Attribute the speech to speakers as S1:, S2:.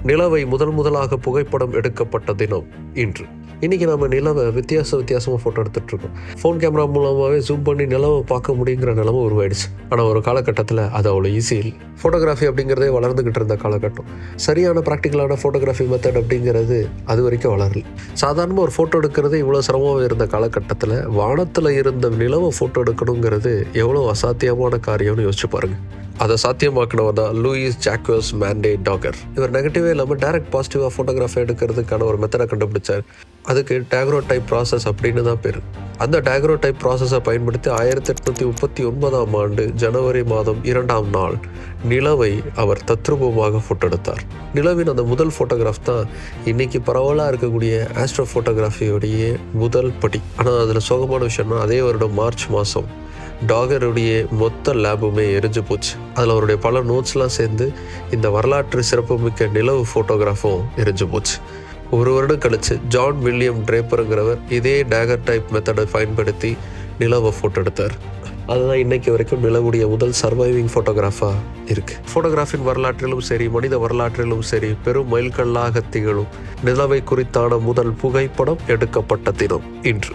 S1: நிலவை முதலாக புகைப்படம் எடுக்கப்பட்ட தினம் இன்று. இன்றைக்கி நம்ம நிலவை வித்தியாசமாக ஃபோட்டோ எடுத்துகிட்ருக்கோம். ஃபோன் கேமரா மூலமாகவே ஜூம் பண்ணி நிலவை பார்க்க முடியுங்கிற நிலமை உருவாயிடுச்சு. ஆனால் ஒரு காலகட்டத்தில் அது அவ்வளோ ஈஸி இல்லை. ஃபோட்டோகிராஃபி அப்படிங்கிறதே வளர்ந்துக்கிட்டு இருந்த காலகட்டம். சரியான ப்ராக்டிக்கலான ஃபோட்டோகிராஃபி மெத்தட் அப்படிங்கிறது அது வரைக்கும் வளரல. சாதாரணமாக ஒரு ஃபோட்டோ எடுக்கிறது இவ்வளோ சிரமமாக இருந்த காலகட்டத்தில் வானத்தில் இருந்த நிலவை ஃபோட்டோ எடுக்கணுங்கிறது எவ்வளோ அசாத்தியமான காரியம்னு யோசிச்சு பாருங்கள். அதை சாத்தியமாக்கினவர் தான் லூயிஸ் ஜாக்வஸ் மாண்டே டாகர். இவர் நெகட்டிவே இல்லாமல் டைரக்ட் பாசிட்டிவாக ஃபோட்டோகிராஃபி எடுக்கிறதுக்கான ஒரு மெத்தடை கண்டுபிடிச்சார். அதுக்கு டேக்ரோடைப் ப்ராசஸ் அப்படின்னு தான் பேர். அந்த டேக்ரோடைப் ப்ராசஸை பயன்படுத்தி 1839ஆம் ஆண்டு ஜனவரி மாதம் 2ஆம் நாள் நிலவை அவர் தத்ரூபமாக ஃபோட்டோ எடுத்தார். நிலவின் அந்த முதல் ஃபோட்டோகிராஃப் தான் இன்னைக்கு பரவலாக இருக்கக்கூடிய ஆஸ்ட்ரோ ஃபோட்டோகிராஃபியோடைய முதல் படி. ஆனால் அதில் சோகமான விஷயம்னா அதே வருடம் மார்ச் மாதம் டாகருடைய மொத்த லேபுமே எரிஞ்சு போச்சு. அதில் அவருடைய பல நோட்ஸ்லாம் சேர்ந்து இந்த வரலாற்று சிறப்புமிக்க நிலவு ஃபோட்டோகிராஃபும் எரிஞ்சு போச்சு. ஒரு வருடம் கழித்து ஜான் வில்லியம் ட்ரேப்பருங்கிறவர் இதே டேகர் டைப் மெத்தடை பயன்படுத்தி நிலவை ஃபோட்டோ எடுத்தார். அதுதான் இன்னைக்கு வரைக்கும் நிலவுடைய முதல் சர்வைவிங் ஃபோட்டோகிராஃபாக இருக்குது. ஃபோட்டோகிராஃபின் வரலாற்றிலும் சரி, மனித வரலாற்றிலும் சரி, பெரும் மைல்கல்லாக திகழும் நிலவை குறித்தான முதல் புகைப்படம் எடுக்கப்பட்ட தினம் இன்று.